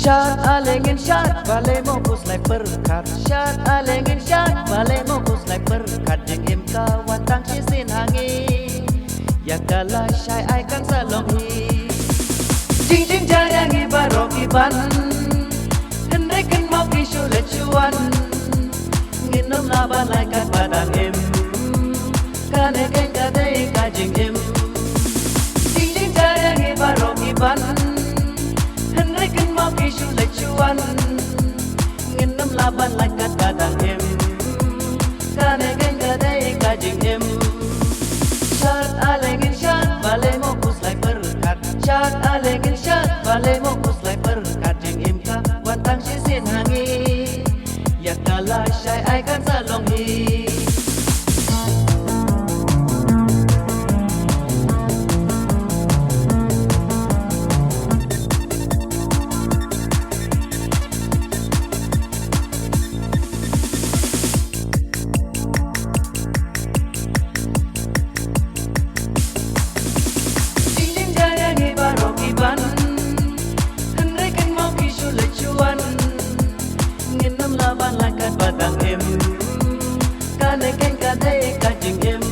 Syarat alengin syarat balai mokus like perkat. Syarat alengin syarat balai mokus like perkat. Jeng im kawan tang cisin hangi ya kala syai ai kan salong hi. Jing jing jayang ibarok iban henrekin mau kisu lecuan nginom laban lai kat padang im kane ken kadai ka jing im. Jing jing jayang ibarok iban henrekin mau kisu lecuan nginom laban lai kat padang im kane ken kadai ka jing im. Syarat alengin syarat balai mokus like perkat. Syarat alengin syarat balai mokus like perkat. Jeng im kawan tang cisin hangi ya kala syai ai kan salong hi. Henrekin mau kisu lecuan nginom laban lakat badang im kane ken kadai ka jing im.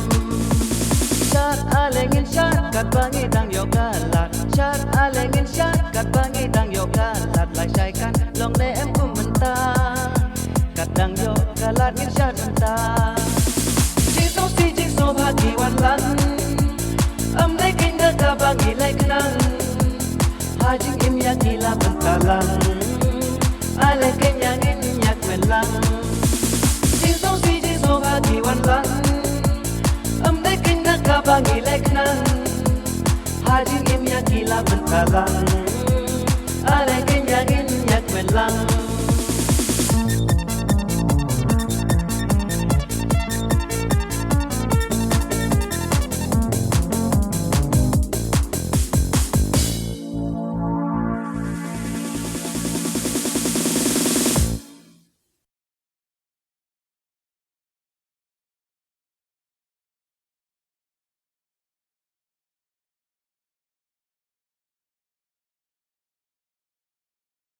Syarat alengin syarat kat bangi dang yo kalat. Syarat alengin syarat kat bangi dang yo kalat. Lai syai kan long ne em kum mentah kat dang yo kalat ngin syarat mentah. Jing so bagi wan lang am dai ken ka bangi lai kenang hajing im yang gila bentalang ale kenyang inyak melang. Jing so bagi wan lang am dai ken ka bangi lai kenang hajing im yang gila bentalang ale kenyang inyak melang.